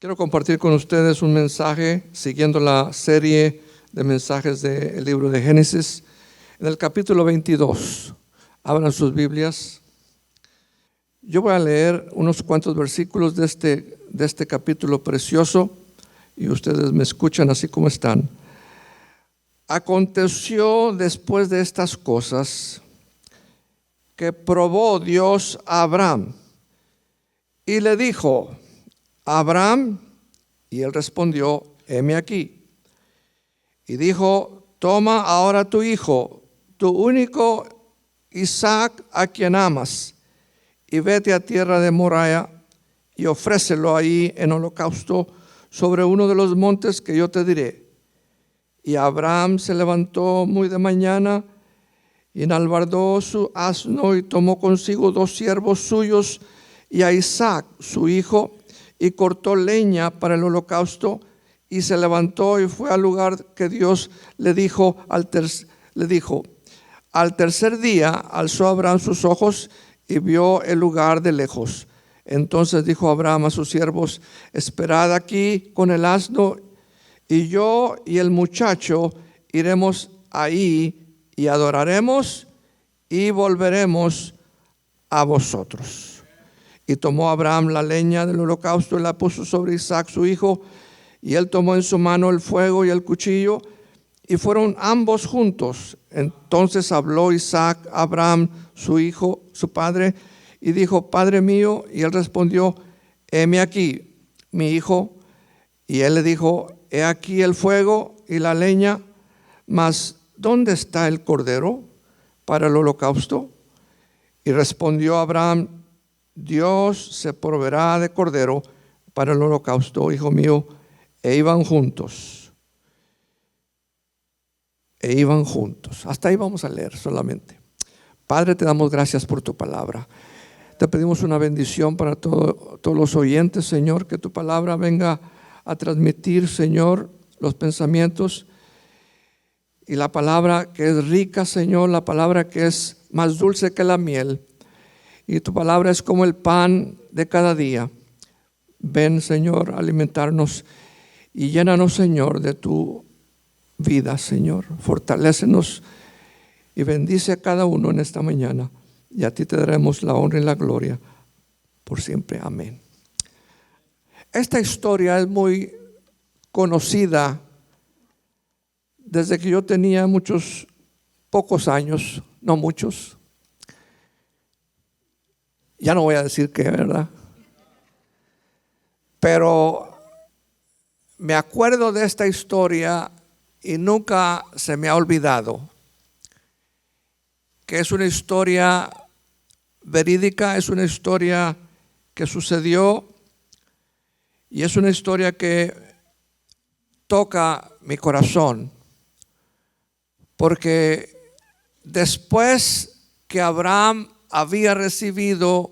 Quiero compartir con ustedes un mensaje siguiendo la serie de mensajes del libro de Génesis. En el capítulo 22, abran sus Biblias. Yo voy a leer unos cuantos versículos de este capítulo precioso y ustedes me escuchan así como están. Aconteció después de estas cosas que probó Dios a Abraham y le dijo: Abraham, y él respondió: heme aquí. Y dijo: toma ahora tu hijo, tu único Isaac, a quien amas, y vete a tierra de Moriah y ofrécelo ahí en holocausto sobre uno de los montes que yo te diré. Y Abraham se levantó muy de mañana y enalbardó su asno y tomó consigo 2 siervos suyos y a Isaac su hijo, y cortó leña para el holocausto, y se levantó y fue al lugar que Dios le dijo. Al tercer día alzó Abraham sus ojos y vio el lugar de lejos. Entonces dijo Abraham a sus siervos: esperad aquí con el asno, y yo y el muchacho iremos ahí y adoraremos y volveremos a vosotros. Y tomó Abraham la leña del holocausto y la puso sobre Isaac su hijo, y él tomó en su mano el fuego y el cuchillo, y fueron ambos juntos. Entonces habló Isaac a Abraham su hijo, su padre, y dijo: Padre mío. Y él respondió: heme aquí, mi hijo. Y él le dijo: he aquí el fuego y la leña, mas ¿dónde está el cordero para el holocausto? Y respondió Abraham: Dios se proveerá de cordero para el holocausto, hijo mío. E iban juntos. Hasta ahí vamos a leer solamente. Padre, te damos gracias por tu palabra. Te pedimos una bendición para todos los oyentes, Señor, que tu palabra venga a transmitir, Señor, los pensamientos, y la palabra que es rica, Señor, la palabra que es más dulce que la miel. Y tu palabra es como el pan de cada día. Ven, Señor, a alimentarnos y llénanos, Señor, de tu vida, Señor. Fortalécenos y bendice a cada uno en esta mañana. Y a ti te daremos la honra y la gloria por siempre. Amén. Esta historia es muy conocida desde que yo tenía pocos años, no muchos. Ya no voy a decir qué, ¿verdad? Pero me acuerdo de esta historia y nunca se me ha olvidado, que es una historia verídica, es una historia que sucedió y es una historia que toca mi corazón, porque después que Abraham había recibido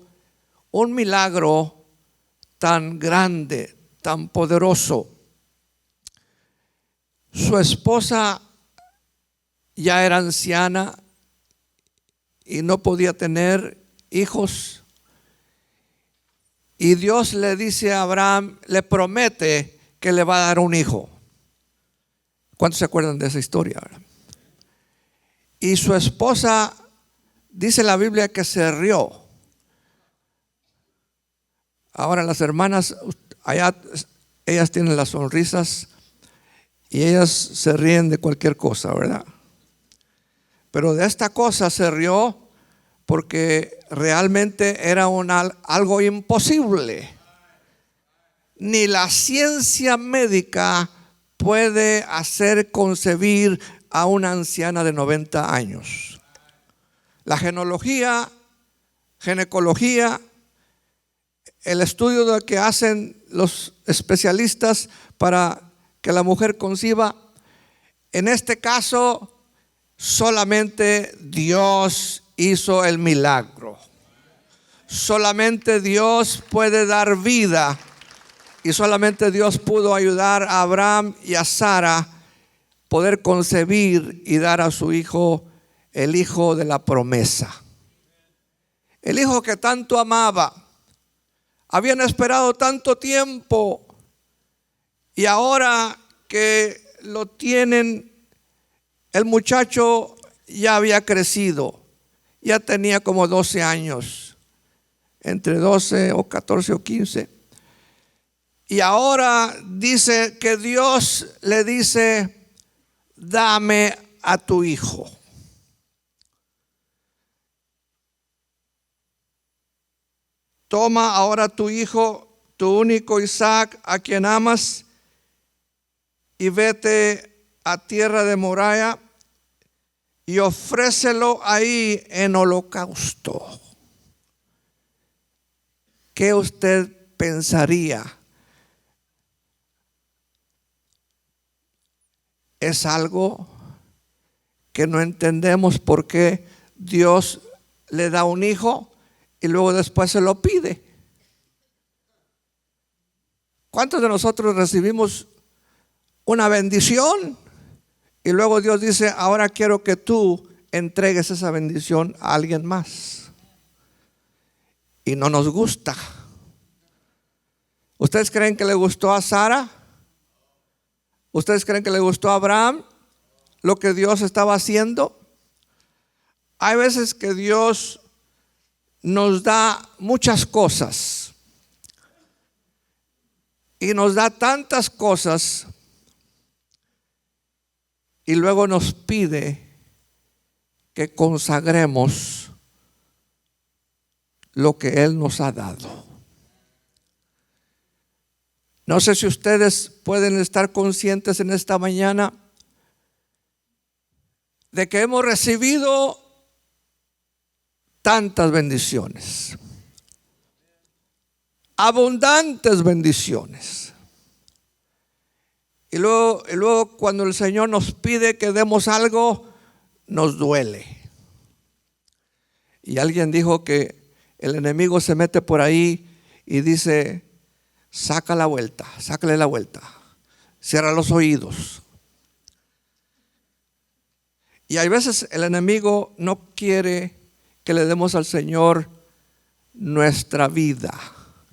un milagro tan grande, tan poderoso, su esposa ya era anciana y no podía tener hijos, y Dios le dice a Abraham, le promete que le va a dar un hijo. ¿Cuántos se acuerdan de esa historia? Y su esposa, dice la Biblia, que se rió. Ahora las hermanas, allá ellas tienen las sonrisas y ellas se ríen de cualquier cosa, ¿verdad? Pero de esta cosa se rió porque realmente era algo imposible. Ni la ciencia médica puede hacer concebir a una anciana de 90 años. La ginecología, el estudio de que hacen los especialistas para que la mujer conciba, en este caso solamente Dios hizo el milagro. Solamente Dios puede dar vida, y solamente Dios pudo ayudar a Abraham y a Sara poder concebir y dar a su hijo el hijo de la promesa, el hijo que tanto amaba. Habían esperado tanto tiempo Y ahora que lo tienen, el muchacho ya había crecido, ya tenía como 12 años, entre 12 o 14 o 15. Y ahora dice que Dios le dice: dame a tu hijo. Toma ahora tu hijo, tu único Isaac, a quien amas, y vete a tierra de Moriah y ofrécelo ahí en holocausto. ¿Qué usted pensaría? Es algo que no entendemos por qué Dios le da un hijo y luego después se lo pide. ¿Cuántos de nosotros recibimos una bendición y luego Dios dice: ahora quiero que tú entregues esa bendición a alguien más? Y no nos gusta. ¿Ustedes creen que le gustó a Sara? ¿Ustedes creen que le gustó a Abraham lo que Dios estaba haciendo? Hay veces que Dios nos da muchas cosas y nos da tantas cosas y luego nos pide que consagremos lo que Él nos ha dado. No sé si ustedes pueden estar conscientes en esta mañana de que hemos recibido tantas bendiciones, abundantes bendiciones. Y luego cuando el Señor nos pide que demos algo, nos duele. Y alguien dijo que el enemigo se mete por ahí y dice: saca la vuelta, sácale la vuelta, cierra los oídos. Y hay veces el enemigo no quiere que le demos al Señor nuestra vida,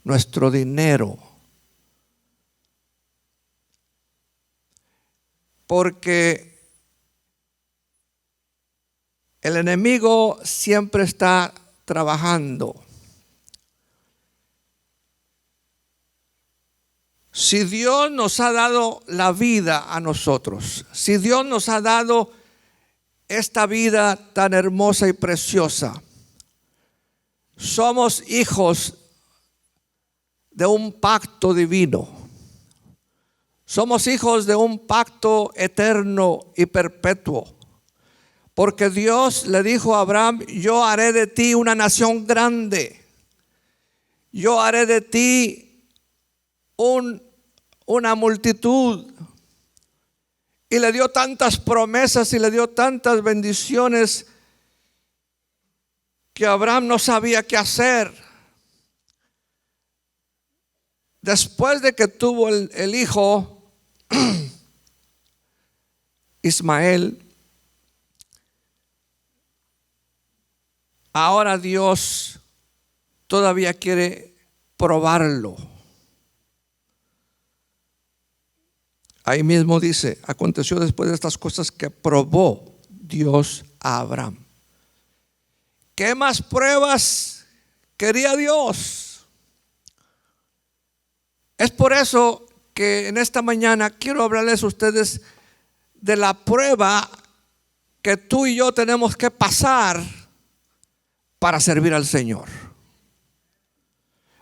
nuestro dinero, porque el enemigo siempre está trabajando. Si Dios nos ha dado la vida a nosotros, si Dios nos ha dado esta vida tan hermosa y preciosa, somos hijos de un pacto divino. Somos hijos de un pacto eterno y perpetuo. Porque Dios le dijo a Abraham: yo haré de ti una nación grande. Yo haré de ti una multitud. Y le dio tantas promesas y le dio tantas bendiciones que Abraham no sabía qué hacer. Después de que tuvo el hijo Ismael, ahora Dios todavía quiere probarlo. Ahí mismo dice: aconteció después de estas cosas que probó Dios a Abraham. ¿Qué más pruebas quería Dios? Es por eso que en esta mañana quiero hablarles a ustedes de la prueba que tú y yo tenemos que pasar para servir al Señor.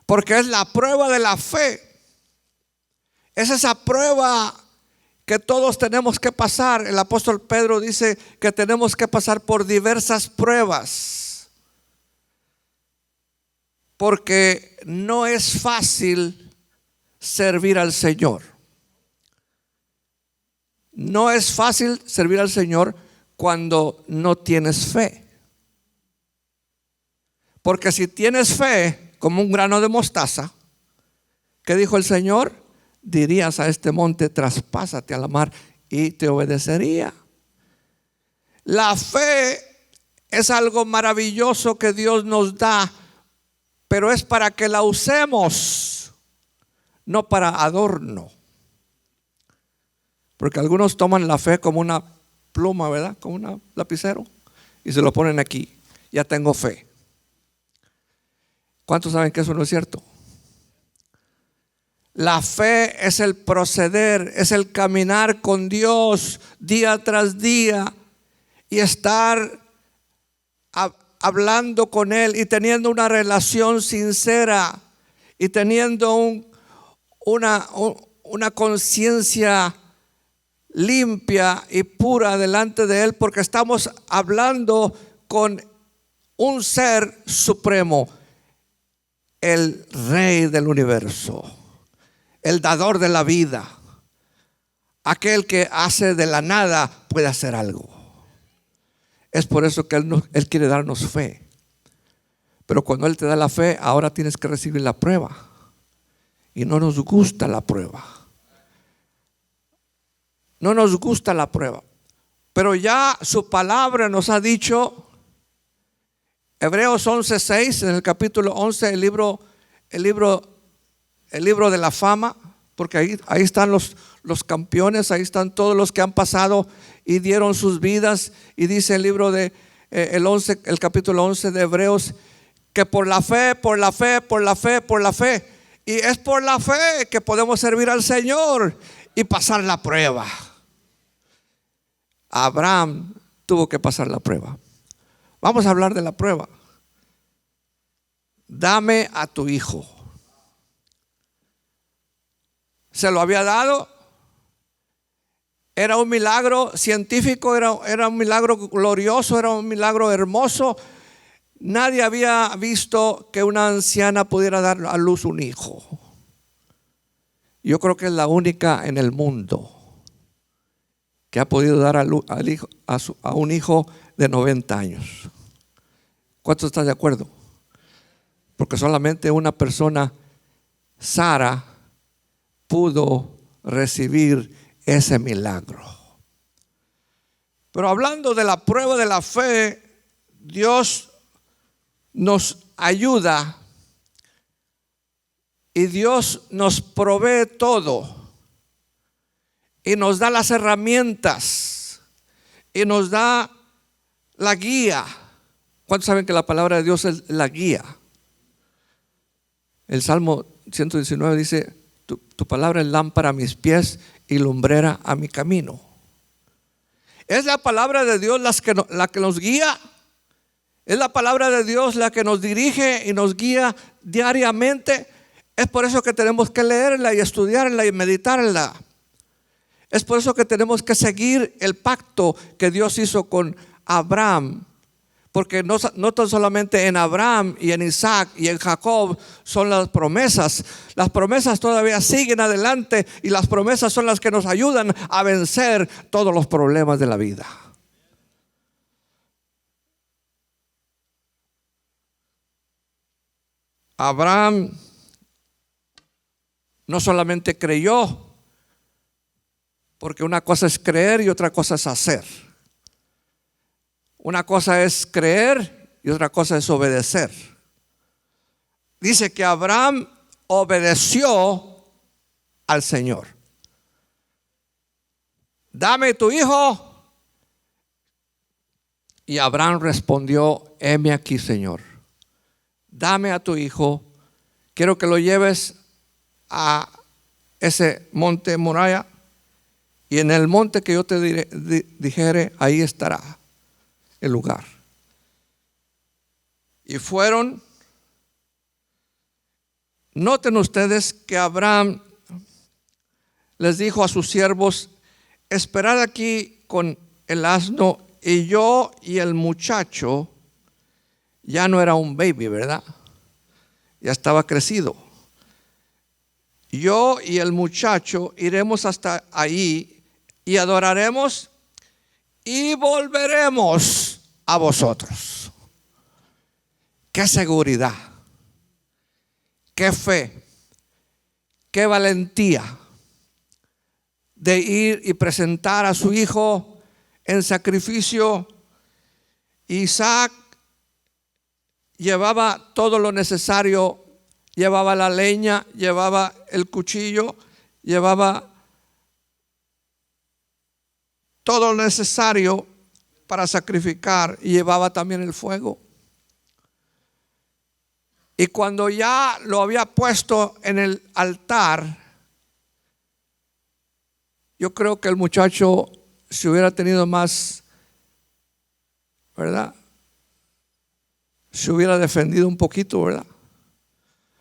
Porque es la prueba de la fe. Es esa prueba que todos tenemos que pasar. El apóstol Pedro dice que tenemos que pasar por diversas pruebas, porque no es fácil servir al Señor. No es fácil servir al Señor cuando no tienes fe. Porque si tienes fe como un grano de mostaza, ¿qué dijo el Señor? Dirías a este monte: traspásate a la mar, y te obedecería. La fe es algo maravilloso que Dios nos da, pero es para que la usemos, no para adorno. Porque algunos toman la fe como una pluma, ¿verdad? Como un lapicero, y se lo ponen aquí. Ya tengo fe. ¿Cuántos saben que eso no es cierto? La fe es el proceder, es el caminar con Dios día tras día y estar hablando con Él y teniendo una relación sincera y teniendo una conciencia limpia y pura delante de Él, porque estamos hablando con un ser supremo, el Rey del universo, el dador de la vida, aquel que hace de la nada puede hacer algo. Es por eso que Él quiere darnos fe. Pero cuando Él te da la fe, ahora tienes que recibir la prueba. Y no nos gusta la prueba. No nos gusta la prueba. Pero ya su palabra nos ha dicho, Hebreos 11:6, en el capítulo 11, el libro de la fama, porque ahí están los campeones, ahí están todos los que han pasado y dieron sus vidas. Y dice el libro de el capítulo 11 de Hebreos, que por la fe, y es por la fe que podemos servir al Señor y pasar la prueba. Abraham tuvo que pasar la prueba. Vamos a hablar de la prueba. Dame a tu hijo. Se lo había dado. Era un milagro científico, era un milagro glorioso, era un milagro hermoso. Nadie había visto que una anciana pudiera dar a luz un hijo. Yo creo que es la única en el mundo que ha podido dar a un hijo de 90 años. ¿Cuántos están de acuerdo? Porque solamente una persona, Sara, pudo recibir ese milagro. Pero hablando de la prueba de la fe, Dios nos ayuda y Dios nos provee todo y nos da las herramientas y nos da la guía. ¿Cuántos saben que la palabra de Dios es la guía? El Salmo 119 dice: tu palabra es lámpara a mis pies y lumbrera a mi camino. Es la palabra de Dios la que nos guía. Es la palabra de Dios la que nos dirige y nos guía diariamente. Es por eso que tenemos que leerla y estudiarla y meditarla. Es por eso que tenemos que seguir el pacto que Dios hizo con Abraham. Porque no tan solamente en Abraham y en Isaac y en Jacob son las promesas. Las promesas todavía siguen adelante y las promesas son las que nos ayudan a vencer todos los problemas de la vida. Abraham no solamente creyó, porque una cosa es creer y otra cosa es hacer. Una cosa es creer y otra cosa es obedecer. Dice que Abraham obedeció al Señor. Dame tu hijo. Y Abraham respondió: heme aquí, Señor. Dame a tu hijo. Quiero que lo lleves a ese monte Moriah, y en el monte que yo te dijere, ahí estará el lugar. Y fueron. Noten ustedes que Abraham les dijo a sus siervos: esperad aquí con el asno, y yo y el muchacho, ya no era un baby, ¿verdad? Ya estaba crecido. Yo y el muchacho iremos hasta ahí y adoraremos y volveremos a vosotros. Qué seguridad, qué fe, qué valentía de ir y presentar a su hijo en sacrificio. Isaac llevaba todo lo necesario, llevaba la leña, llevaba el cuchillo, llevaba todo lo necesario para sacrificar y llevaba también el fuego. Y cuando ya lo había puesto en el altar, yo creo que el muchacho, si hubiera tenido más, ¿verdad?, se hubiera defendido un poquito, ¿verdad?,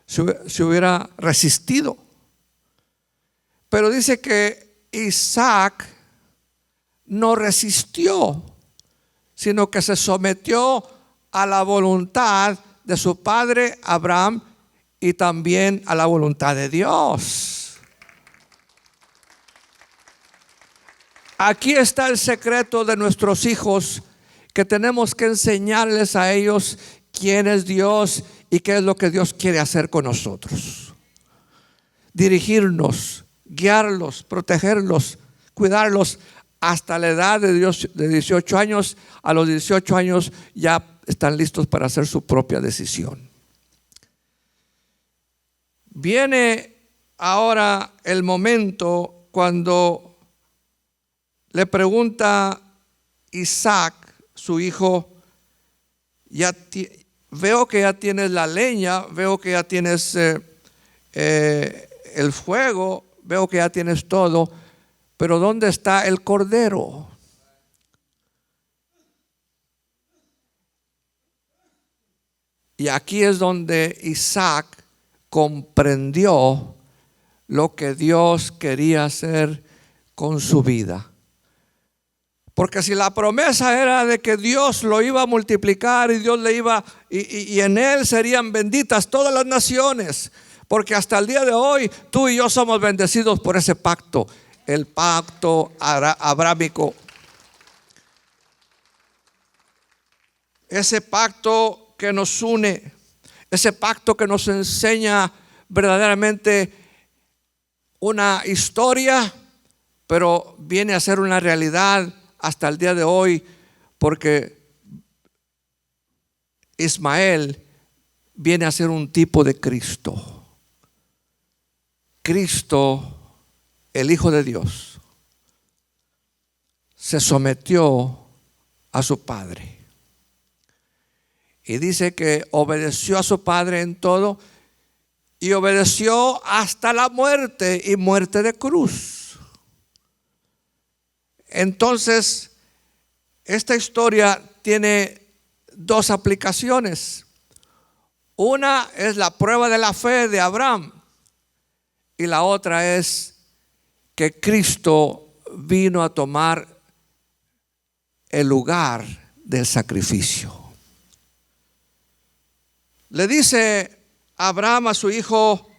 se hubiera resistido. Pero dice que Isaac no resistió, sino que se sometió a la voluntad de su padre Abraham y también a la voluntad de Dios. Aquí está el secreto de nuestros hijos, que tenemos que enseñarles a ellos quién es Dios y qué es lo que Dios quiere hacer con nosotros. Dirigirnos, guiarlos, protegerlos, cuidarlos hasta la edad de 18 años. A los 18 años ya están listos para hacer su propia decisión. Viene ahora el momento cuando le pregunta Isaac, su hijo: veo que ya tienes la leña, veo que ya tienes el fuego, veo que ya tienes todo, pero ¿dónde está el cordero? Y aquí es donde Isaac comprendió lo que Dios quería hacer con su vida. Porque si la promesa era de que Dios lo iba a multiplicar y Dios le iba y en él serían benditas todas las naciones, porque hasta el día de hoy tú y yo somos bendecidos por ese pacto, el pacto abrámico. Ese pacto que nos une, ese pacto que nos enseña verdaderamente una historia, pero viene a ser una realidad hasta el día de hoy, porque Ismael viene a ser un tipo de Cristo. Cristo, el Hijo de Dios, se sometió a su Padre. Y dice que obedeció a su Padre en todo y obedeció hasta la muerte, y muerte de cruz. Entonces, esta historia tiene dos aplicaciones. Una es la prueba de la fe de Abraham, y la otra es que Cristo vino a tomar el lugar del sacrificio. Le dice Abraham a su hijo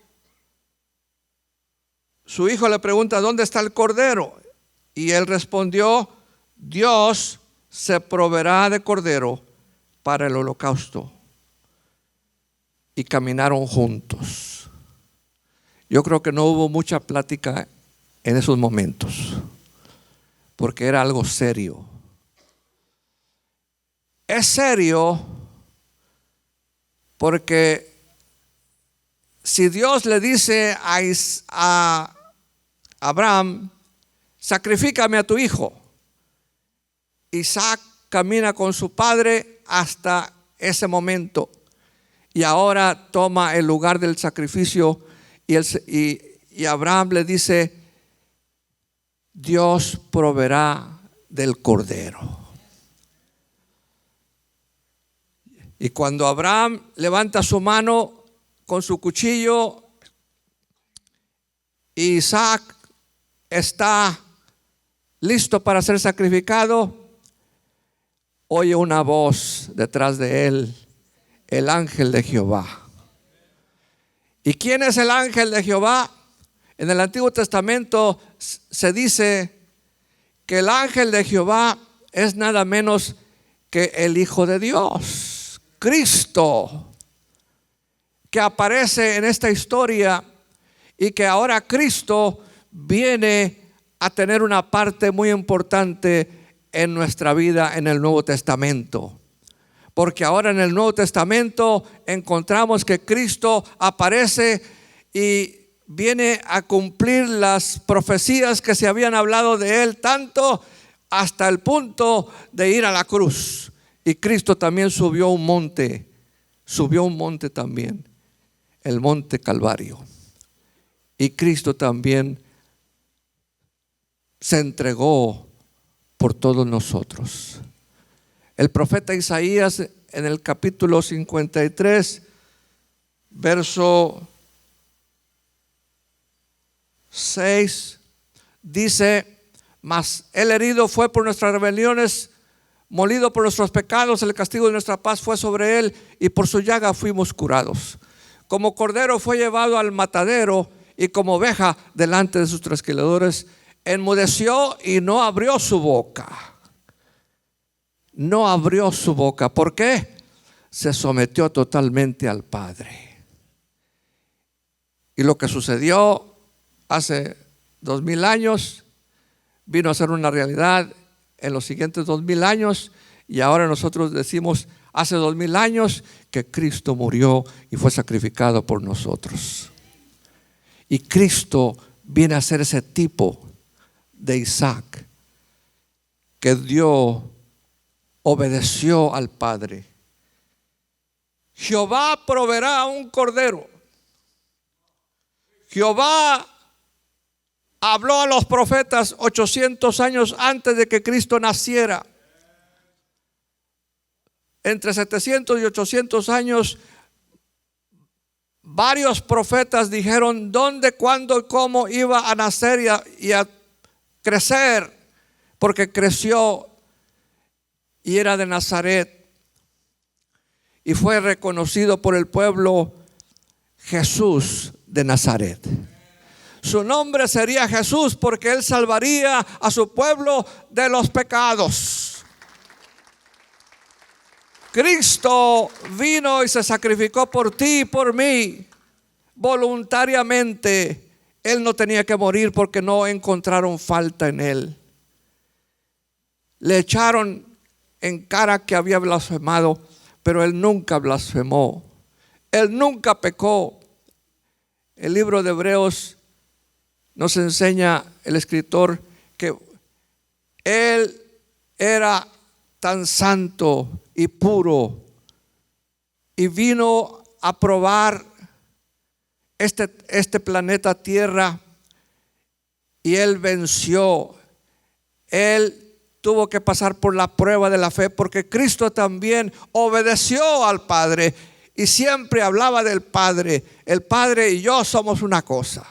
le pregunta: ¿dónde está el cordero? Y él respondió: Dios se proveerá de cordero para el holocausto. Y caminaron juntos. Yo creo que no hubo mucha plática en esos momentos, porque era algo serio. Es serio porque si Dios le dice a Abraham: sacrifícame a tu hijo, Isaac camina con su padre hasta ese momento, y ahora toma el lugar del sacrificio, y Abraham le dice: Dios proveerá del cordero. Y cuando Abraham levanta su mano con su cuchillo, y Isaac está listo para ser sacrificado, oye una voz detrás de él: el ángel de Jehová. ¿Y quién es el ángel de Jehová? En el Antiguo Testamento se dice que el ángel de Jehová es nada menos que el Hijo de Dios, Cristo, que aparece en esta historia, y que ahora Cristo viene a tener una parte muy importante en nuestra vida en el Nuevo Testamento. Porque ahora en el Nuevo Testamento encontramos que Cristo aparece y viene a cumplir las profecías que se habían hablado de él tanto hasta el punto de ir a la cruz. Y Cristo también subió un monte también, el monte Calvario. Y Cristo también se entregó por todos nosotros. El profeta Isaías en el capítulo 53, verso 6, dice: mas el herido fue por nuestras rebeliones, molido por nuestros pecados, el castigo de nuestra paz fue sobre él, y por su llaga fuimos curados. Como cordero fue llevado al matadero, y como oveja delante de sus trasquiladores, enmudeció y no abrió su boca. No abrió su boca. ¿Por qué? Se sometió totalmente al Padre. Y lo que sucedió hace 2000 años vino a ser una realidad en los siguientes 2000 años. Y ahora nosotros decimos hace 2000 años que Cristo murió y fue sacrificado por nosotros. Y Cristo viene a ser ese tipo de Isaac que obedeció al Padre. Jehová proveerá un cordero. Jehová habló a los profetas 800 años antes de que Cristo naciera. Entre 700 y 800 años, varios profetas dijeron dónde, cuándo y cómo iba a nacer y a crecer, porque creció y era de Nazaret y fue reconocido por el pueblo Jesús de Nazaret. Su nombre sería Jesús porque él salvaría a su pueblo de los pecados. Cristo vino y se sacrificó por ti y por mí voluntariamente. Él no tenía que morir porque no encontraron falta en él. Le echaron en cara que había blasfemado, pero él nunca blasfemó. Él nunca pecó. El libro de Hebreos nos enseña el escritor que él era tan santo y puro y vino a probar este planeta Tierra y él venció. Él tuvo que pasar por la prueba de la fe porque Cristo también obedeció al Padre y siempre hablaba del Padre. El Padre y yo somos una cosa.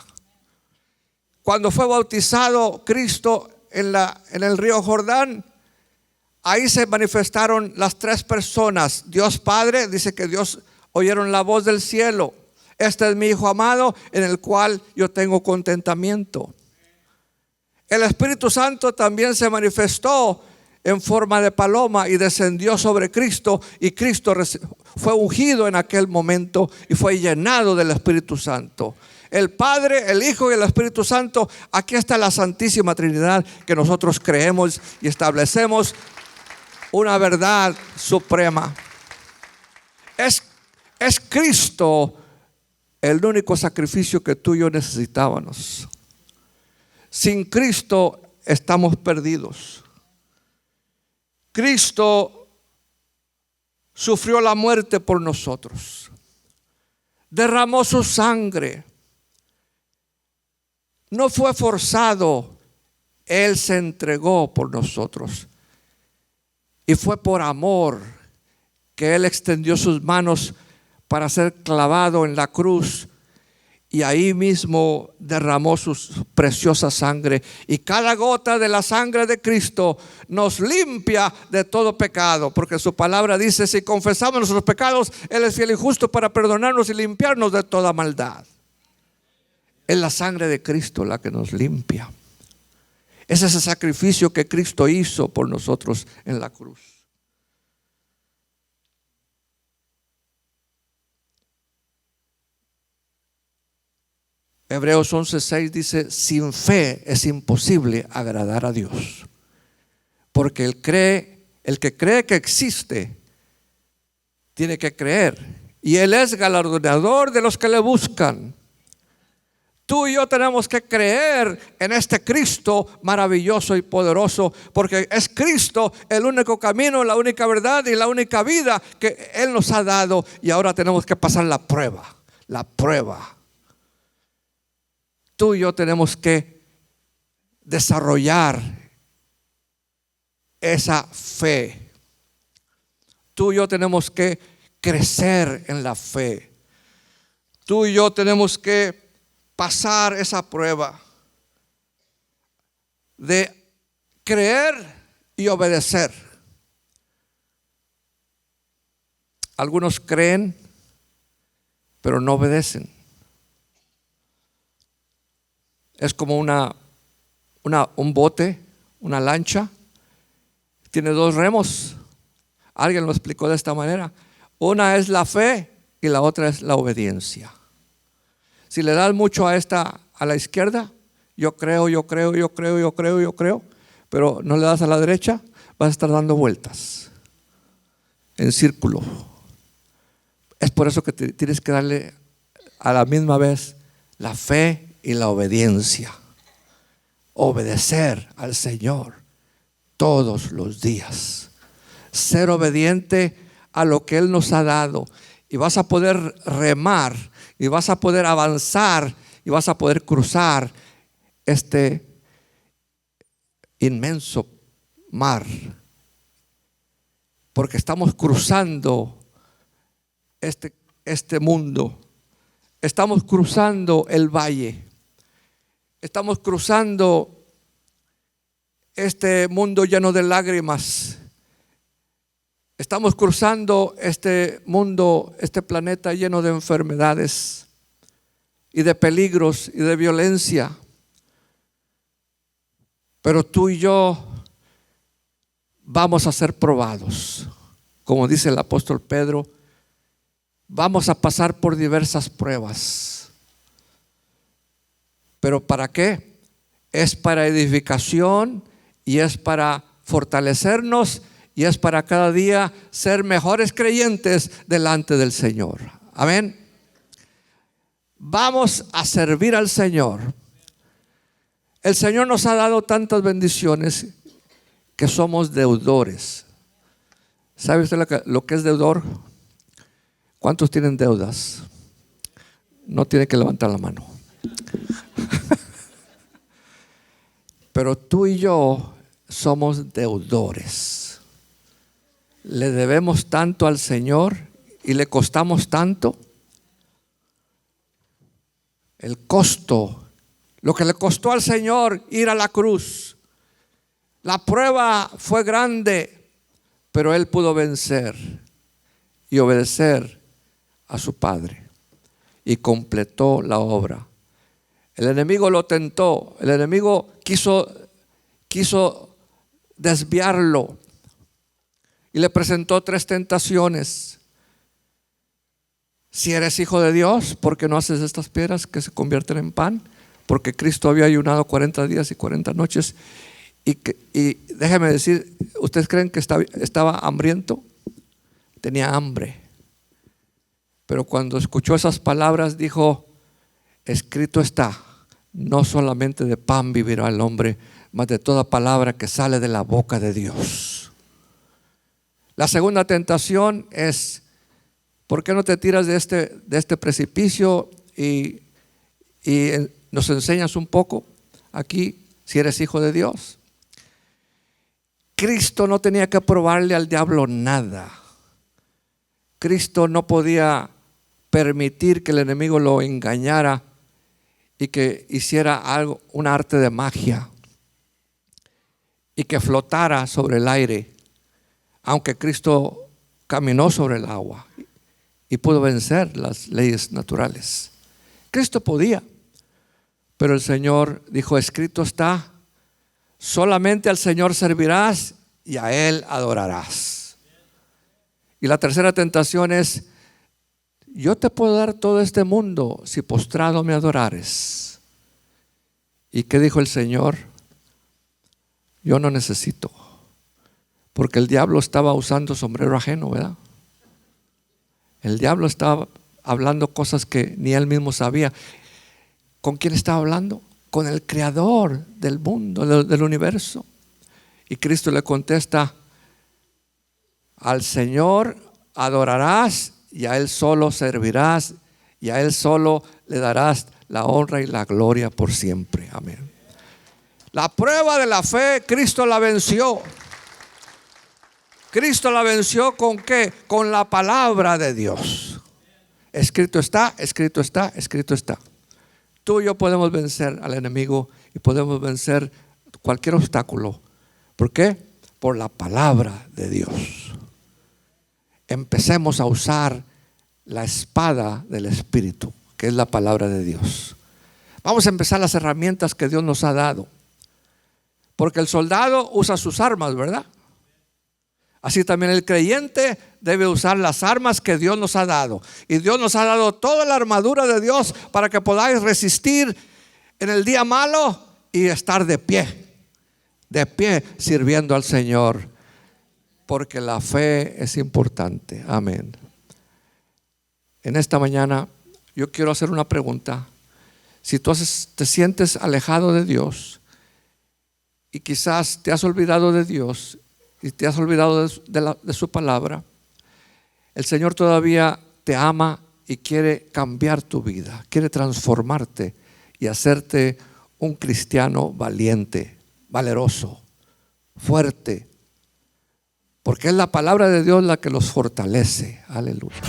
Cuando fue bautizado Cristo en el río Jordán, ahí se manifestaron las tres personas. Dios Padre, dice que Dios oyeron la voz del cielo: este es mi Hijo amado en el cual yo tengo contentamiento. El Espíritu Santo también se manifestó en forma de paloma y descendió sobre Cristo, y Cristo fue ungido en aquel momento y fue llenado del Espíritu Santo. El Padre, el Hijo y el Espíritu Santo. Aquí está la Santísima Trinidad que nosotros creemos y establecemos una verdad suprema. Es Cristo el único sacrificio que tú y yo necesitábamos. Sin Cristo estamos perdidos. Cristo sufrió la muerte por nosotros, derramó su sangre, no fue forzado, Él se entregó por nosotros. Y fue por amor que Él extendió sus manos para ser clavado en la cruz. Y ahí mismo derramó su preciosa sangre. Y cada gota de la sangre de Cristo nos limpia de todo pecado. Porque su palabra dice: si confesamos nuestros pecados, Él es fiel y justo para perdonarnos y limpiarnos de toda maldad. Es la sangre de Cristo la que nos limpia. Es ese sacrificio que Cristo hizo por nosotros en la cruz. Hebreos 11:6 dice: sin fe es imposible agradar a Dios, porque el que cree que existe tiene que creer, y Él es galardonador de los que le buscan. Tú y yo tenemos que creer en este Cristo maravilloso y poderoso, porque es Cristo el único camino, la única verdad y la única vida que Él nos ha dado. Y ahora tenemos que pasar la prueba. La prueba. Tú y yo tenemos que desarrollar esa fe. Tú y yo tenemos que crecer en la fe. Tú y yo tenemos que pasar esa prueba de creer y obedecer. Algunos creen, pero no obedecen. Es como un bote, una lancha. Tiene dos remos. Alguien lo explicó de esta manera. Una es la fe y la otra es la obediencia. Si le das mucho a la izquierda, yo creo, pero no le das a la derecha, vas a estar dando vueltas en círculo. Es por eso que tienes que darle a la misma vez la fe y la obediencia. Obedecer al Señor todos los días. Ser obediente a lo que Él nos ha dado. Y vas a poder remar, y vas a poder avanzar, y vas a poder cruzar este inmenso mar. Porque estamos cruzando este mundo. Estamos cruzando el valle. Estamos cruzando este mundo lleno de lágrimas. Estamos cruzando este mundo, este planeta lleno de enfermedades y de peligros y de violencia. Pero tú y yo vamos a ser probados. Como dice el apóstol Pedro, vamos a pasar por diversas pruebas. ¿Pero para qué? Es para edificación y es para fortalecernos y es para cada día ser mejores creyentes delante del Señor. Amén. Vamos a servir al Señor. El Señor nos ha dado tantas bendiciones que somos deudores. ¿Sabe usted lo que es deudor? ¿Cuántos tienen deudas? No tiene que levantar la mano. Pero tú y yo somos deudores. Le debemos tanto al Señor y le costamos tanto. El costo, lo que le costó al Señor ir a la cruz. La prueba fue grande, pero Él pudo vencer y obedecer a su Padre y completó la obra. El enemigo lo tentó, el enemigo quiso desviarlo y le presentó 3 tentaciones. Si eres hijo de Dios, ¿por qué no haces estas piedras que se convierten en pan? Porque Cristo había ayunado 40 días y 40 noches. Y déjeme decir, ¿ustedes creen que estaba hambriento? Tenía hambre. Pero cuando escuchó esas palabras dijo, escrito está, no solamente de pan vivirá el hombre, mas de toda palabra que sale de la boca de Dios. La segunda tentación es, ¿por qué no te tiras de este precipicio y nos enseñas un poco aquí si eres hijo de Dios? Cristo no tenía que probarle al diablo nada. Cristo no podía permitir que el enemigo lo engañara y que hiciera algo, un arte de magia y que flotara sobre el aire, aunque Cristo caminó sobre el agua y pudo vencer las leyes naturales. Cristo podía, pero el Señor dijo, escrito está, solamente al Señor servirás y a Él adorarás. Y la tercera tentación es, yo te puedo dar todo este mundo si postrado me adorares. ¿Y qué dijo el Señor? Yo no necesito, porque el diablo estaba usando sombrero ajeno, ¿verdad? El diablo estaba hablando cosas que ni él mismo sabía. ¿Con quién estaba hablando? Con el creador del mundo, del universo. Y Cristo le contesta: al Señor adorarás y a Él solo servirás y a Él solo le darás la honra y la gloria por siempre. Amén. La prueba de la fe, Cristo la venció. Cristo la venció ¿con qué? Con la palabra de Dios. Escrito está, escrito está, escrito está. Tú y yo podemos vencer al enemigo y podemos vencer cualquier obstáculo. ¿Por qué? Por la palabra de Dios. Empecemos a usar la espada del Espíritu, que es la palabra de Dios. Vamos a empezar las herramientas que Dios nos ha dado. Porque el soldado usa sus armas, ¿verdad? Así también el creyente debe usar las armas que Dios nos ha dado. Y Dios nos ha dado toda la armadura de Dios para que podáis resistir en el día malo y estar de pie sirviendo al Señor. Porque la fe es importante. Amén. En esta mañana yo quiero hacer una pregunta. Si tú te sientes alejado de Dios y quizás te has olvidado de Dios y te has olvidado de su palabra, el Señor todavía te ama y quiere cambiar tu vida, quiere transformarte y hacerte un cristiano valiente, valeroso, fuerte, porque es la palabra de Dios la que los fortalece. Aleluya.